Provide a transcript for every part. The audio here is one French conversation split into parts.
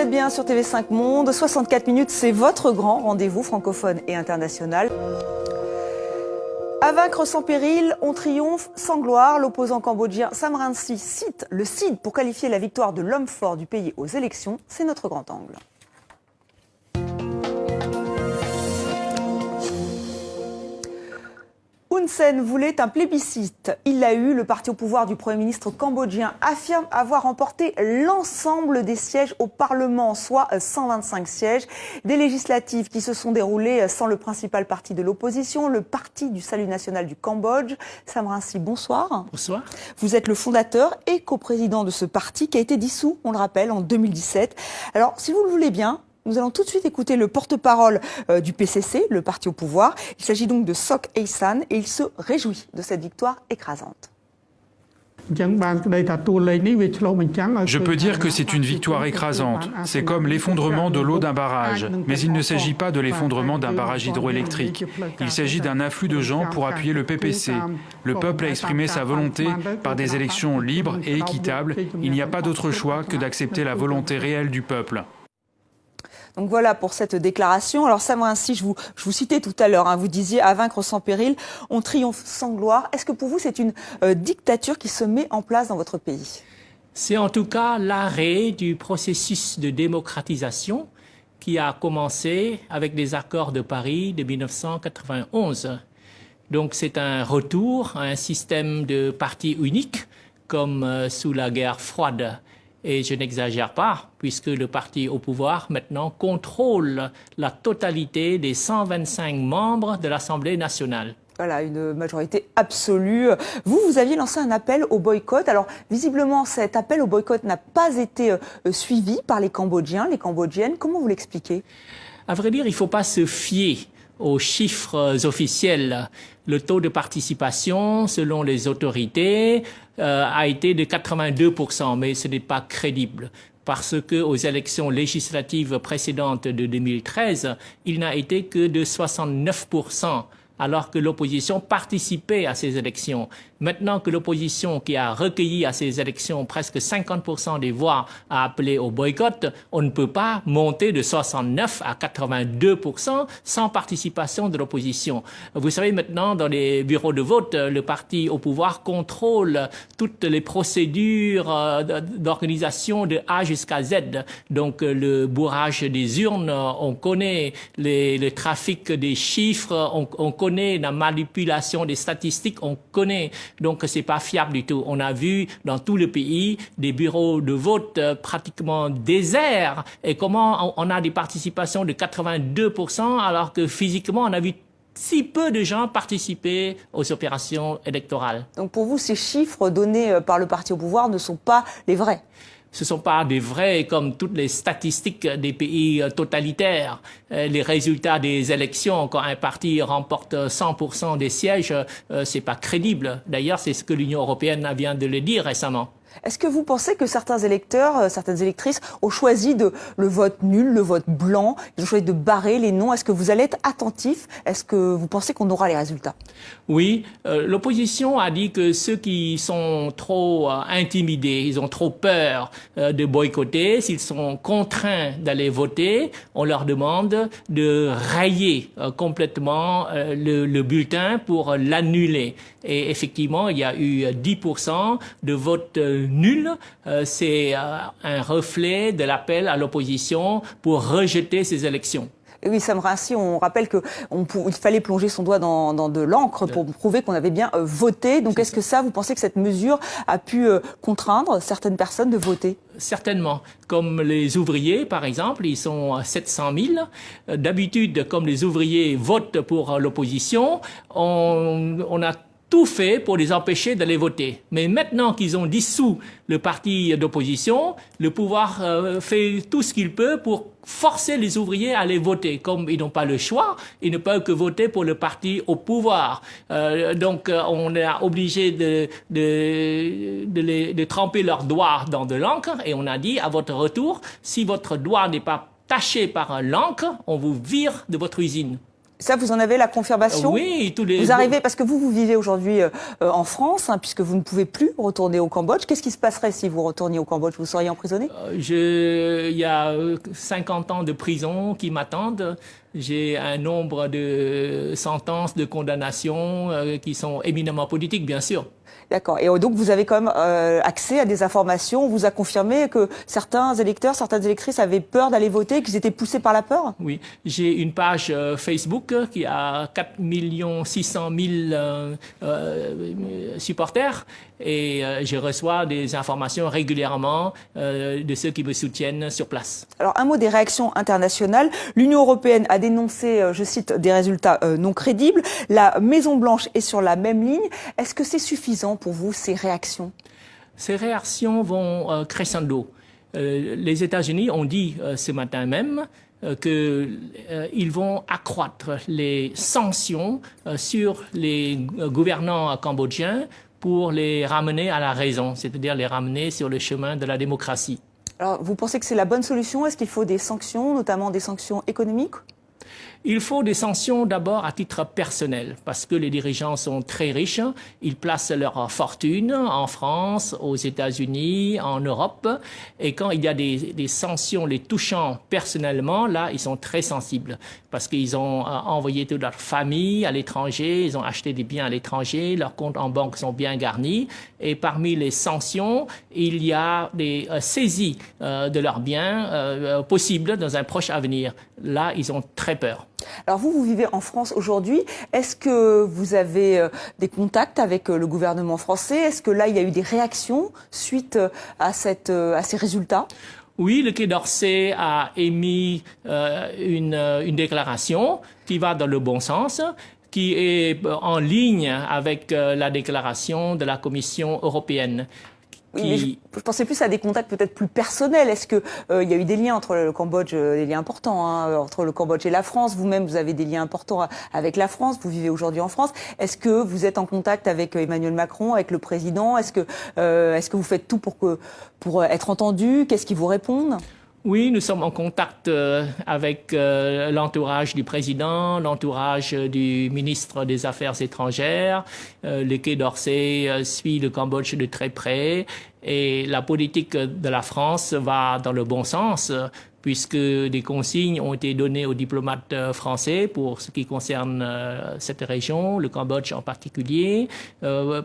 êtes bien sur TV5 Monde. 64 minutes, c'est votre grand rendez-vous francophone et international. À vaincre sans péril, on triomphe sans gloire. L'opposant cambodgien Sam Rainsy cite le CID pour qualifier la victoire de l'homme fort du pays aux élections. C'est notre grand angle. Hun Sen voulait un plébiscite. Il l'a eu. Le parti au pouvoir du Premier ministre cambodgien affirme avoir remporté l'ensemble des sièges au Parlement, soit 125 sièges. Des législatives qui se sont déroulées sans le principal parti de l'opposition, le Parti du Salut National du Cambodge. Sam Rainsy, bonsoir. Bonsoir. Vous êtes le fondateur et coprésident de ce parti qui a été dissous, on le rappelle, en 2017. Alors, si vous le voulez bien, nous allons tout de suite écouter le porte-parole du PCC, le parti au pouvoir. Il s'agit donc de Sok Aye San et il se réjouit de cette victoire écrasante. Je peux dire que c'est une victoire écrasante. C'est comme l'effondrement de l'eau d'un barrage. Mais il ne s'agit pas de l'effondrement d'un barrage hydroélectrique. Il s'agit d'un afflux de gens pour appuyer le PPC. Le peuple a exprimé sa volonté par des élections libres et équitables. Il n'y a pas d'autre choix que d'accepter la volonté réelle du peuple. Donc voilà pour cette déclaration. Alors Sam Rainsy, je vous citais tout à l'heure, hein, vous disiez « à vaincre sans péril, on triomphe sans gloire ». Est-ce que pour vous c'est une dictature qui se met en place dans votre pays? C'est en tout cas l'arrêt du processus de démocratisation qui a commencé avec les accords de Paris de 1991. Donc c'est un retour à un système de parti unique comme sous la guerre froide. Et je n'exagère pas, puisque le parti au pouvoir maintenant contrôle la totalité des 125 membres de l'Assemblée nationale. Voilà, une majorité absolue. Vous aviez lancé un appel au boycott. Alors, visiblement, cet appel au boycott n'a pas été suivi par les Cambodgiens, les Cambodgiennes. Comment vous l'expliquez? À vrai dire, il ne faut pas se fier aux chiffres officiels. Le taux de participation, selon les autorités, a été de 82%, mais ce n'est pas crédible. Parce qu'aux élections législatives précédentes de 2013, il n'a été que de 69%. Alors que l'opposition participait à ces élections. Maintenant que l'opposition, qui a recueilli à ces élections presque 50% des voix, a appelé au boycott, on ne peut pas monter de 69 à 82% sans participation de l'opposition. Vous savez, maintenant, dans les bureaux de vote, le parti au pouvoir contrôle toutes les procédures d'organisation de A jusqu'à Z. Donc, le bourrage des urnes, on connaît le trafic des chiffres, on connaît la manipulation des statistiques, on connaît. Donc, c'est pas fiable du tout. On a vu dans tout le pays des bureaux de vote pratiquement déserts et comment on a des participations de 82% alors que physiquement, on a vu si peu de gens participer aux opérations électorales. Donc, pour vous, ces chiffres donnés par le parti au pouvoir ne sont pas les vrais? Ce ne sont pas des vrais comme toutes les statistiques des pays totalitaires. Les résultats des élections, quand un parti remporte 100% des sièges, c'est pas crédible. D'ailleurs, c'est ce que l'Union européenne vient de le dire récemment. Est-ce que vous pensez que certains électeurs, certaines électrices ont choisi le vote nul, le vote blanc, ils ont choisi de barrer les noms? Est-ce que vous allez être attentif? Est-ce que vous pensez qu'on aura les résultats? Oui, l'opposition a dit que ceux qui sont trop intimidés, ils ont trop peur de boycotter, s'ils sont contraints d'aller voter, on leur demande de rayer complètement le bulletin pour l'annuler. Et effectivement, il y a eu 10% de vote nul. C'est un reflet de l'appel à l'opposition pour rejeter ces élections. Et oui, Sam Rainsy, on rappelle qu'il fallait plonger son doigt dans de l'encre pour prouver qu'on avait bien voté. Donc est-ce que ça, vous pensez que cette mesure a pu contraindre certaines personnes de voter? Certainement. Comme les ouvriers, par exemple, ils sont 700 000. D'habitude, comme les ouvriers votent pour l'opposition, on a tout fait pour les empêcher d'aller voter. Mais maintenant qu'ils ont dissous le parti d'opposition, le pouvoir fait tout ce qu'il peut pour forcer les ouvriers à aller voter. Comme ils n'ont pas le choix, ils ne peuvent que voter pour le parti au pouvoir. Donc on est obligé de tremper leurs doigts dans de l'encre et on a dit à votre retour, si votre doigt n'est pas taché par l'encre, on vous vire de votre usine. Ça, vous en avez la confirmation? Oui, Vous arrivez, parce que vous vivez aujourd'hui en France, hein, puisque vous ne pouvez plus retourner au Cambodge. Qu'est-ce qui se passerait si vous retourniez au Cambodge? Vous seriez emprisonné? Il y a 50 ans de prison qui m'attendent. J'ai un nombre de sentences, de condamnations qui sont éminemment politiques, bien sûr. D'accord. Et donc, vous avez quand même accès à des informations. On vous a confirmé que certains électeurs, certaines électrices avaient peur d'aller voter, qu'ils étaient poussés par la peur? Oui. J'ai une page Facebook qui a 4 600 000 supporters et je reçois des informations régulièrement de ceux qui me soutiennent sur place. Alors, un mot des réactions internationales. L'Union européenne a dénoncé, je cite, des résultats non crédibles. La Maison-Blanche est sur la même ligne. Est-ce que c'est suffisant pour vous, ces réactions? Ces réactions vont crescendo. Les États-Unis ont dit ce matin même qu'ils vont accroître les sanctions sur les gouvernants cambodgiens pour les ramener à la raison, c'est-à-dire les ramener sur le chemin de la démocratie. Alors, vous pensez que c'est la bonne solution? Est-ce qu'il faut des sanctions, notamment des sanctions économiques? Il faut des sanctions d'abord à titre personnel, parce que les dirigeants sont très riches, ils placent leur fortune en France, aux États-Unis, en Europe, et quand il y a des sanctions les touchant personnellement, là, ils sont très sensibles, parce qu'ils ont envoyé toute leur famille à l'étranger, ils ont acheté des biens à l'étranger, leurs comptes en banque sont bien garnis, et parmi les sanctions, il y a des saisies de leurs biens possibles dans un proche avenir. Là, ils ont très peur. Alors vous vivez en France aujourd'hui. Est-ce que vous avez des contacts avec le gouvernement français? Est-ce que là, il y a eu des réactions suite à ces résultats? Oui, le Quai d'Orsay a émis une déclaration qui va dans le bon sens, qui est en ligne avec la déclaration de la Commission européenne. Oui, je pensais plus à des contacts peut-être plus personnels. Est-ce que il y a eu des liens entre le Cambodge, des liens importants entre le Cambodge et la France? Vous-même, vous avez des liens importants avec la France. Vous vivez aujourd'hui en France. Est-ce que vous êtes en contact avec Emmanuel Macron, avec le président? Est-ce que vous faites tout pour être entendu? Qu'est-ce qu'ils vous répondent? Oui, nous sommes en contact avec l'entourage du président, l'entourage du ministre des Affaires étrangères. Le Quai d'Orsay suit le Cambodge de très près et la politique de la France va dans le bon sens, puisque des consignes ont été données aux diplomates français pour ce qui concerne cette région, le Cambodge en particulier.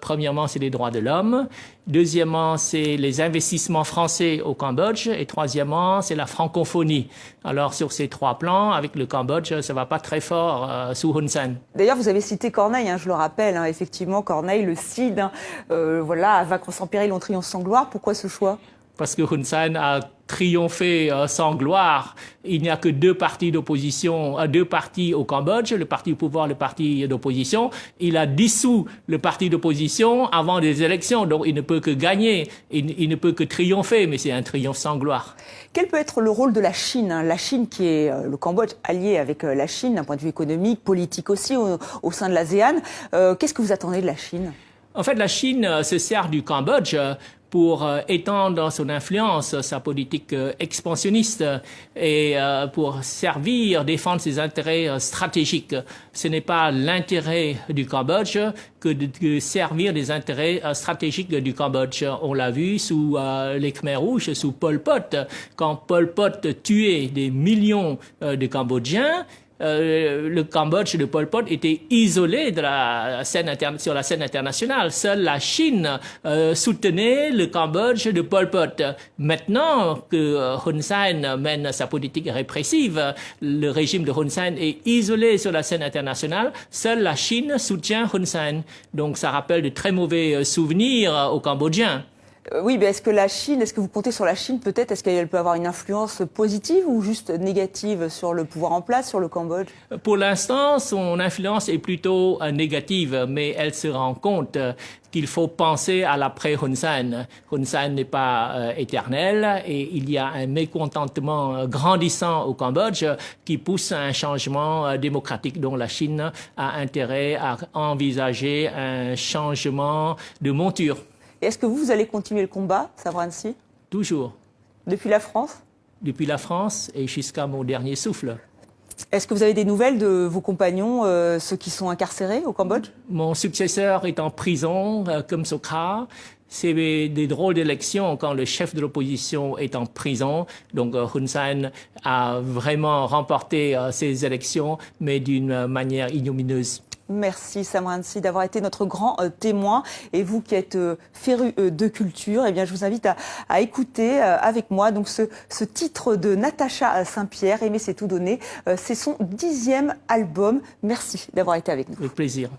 Premièrement, c'est les droits de l'homme. Deuxièmement, c'est les investissements français au Cambodge. Et troisièmement, c'est la francophonie. Alors, sur ces trois plans, avec le Cambodge, ça va pas très fort sous Hun Sen. D'ailleurs, vous avez cité Corneille, je le rappelle, effectivement, Corneille, le Cid, voilà, vaincre sans péril, on triomphe sans gloire. Pourquoi ce choix? Parce que Hun Sen a triomphé sans gloire. Il n'y a que deux partis d'opposition, deux partis au Cambodge, le parti au pouvoir, le parti d'opposition. Il a dissous le parti d'opposition avant des élections, donc il ne peut que gagner, il ne peut que triompher, mais c'est un triomphe sans gloire. Quel peut être le rôle de la Chine? La Chine qui est le Cambodge allié avec la Chine d'un point de vue économique, politique aussi, au sein de l'ASEAN. Qu'est-ce que vous attendez de la Chine? En fait, la Chine se sert du Cambodge pour étendre son influence, sa politique expansionniste et pour défendre ses intérêts stratégiques. Ce n'est pas l'intérêt du Cambodge que de servir des intérêts stratégiques du Cambodge. On l'a vu sous les Khmers rouges, sous Pol Pot. Quand Pol Pot tuait des millions de Cambodgiens, le Cambodge de Pol Pot était isolé de sur la scène internationale. Seule la Chine soutenait le Cambodge de Pol Pot. Maintenant que Hun Sen mène sa politique répressive, le régime de Hun Sen est isolé sur la scène internationale. Seule la Chine soutient Hun Sen. Donc ça rappelle de très mauvais souvenirs aux Cambodgiens. Oui, mais est-ce que vous comptez sur la Chine peut-être? Est-ce qu'elle peut avoir une influence positive ou juste négative sur le pouvoir en place, sur le Cambodge? Pour l'instant, son influence est plutôt négative, mais elle se rend compte qu'il faut penser à l'après Hun Sen. Hun Sen n'est pas éternel et il y a un mécontentement grandissant au Cambodge qui pousse à un changement démocratique dont la Chine a intérêt à envisager un changement de monture. Est-ce que vous allez continuer le combat, Savran Sy? Toujours. Depuis la France? Depuis la France et jusqu'à mon dernier souffle. Est-ce que vous avez des nouvelles de vos compagnons, ceux qui sont incarcérés au Cambodge? Mon successeur est en prison, comme Sokha. C'est des drôles d'élections quand le chef de l'opposition est en prison. Donc Hun Sen a vraiment remporté ces élections, mais d'une manière ignominieuse. Merci Sam Rainsy d'avoir été notre grand témoin. Et vous qui êtes féru de culture, eh bien, je vous invite à écouter avec moi donc ce titre de Natacha Saint-Pierre, Aimer c'est tout donner. C'est son 10e album. Merci d'avoir été avec nous. Avec plaisir.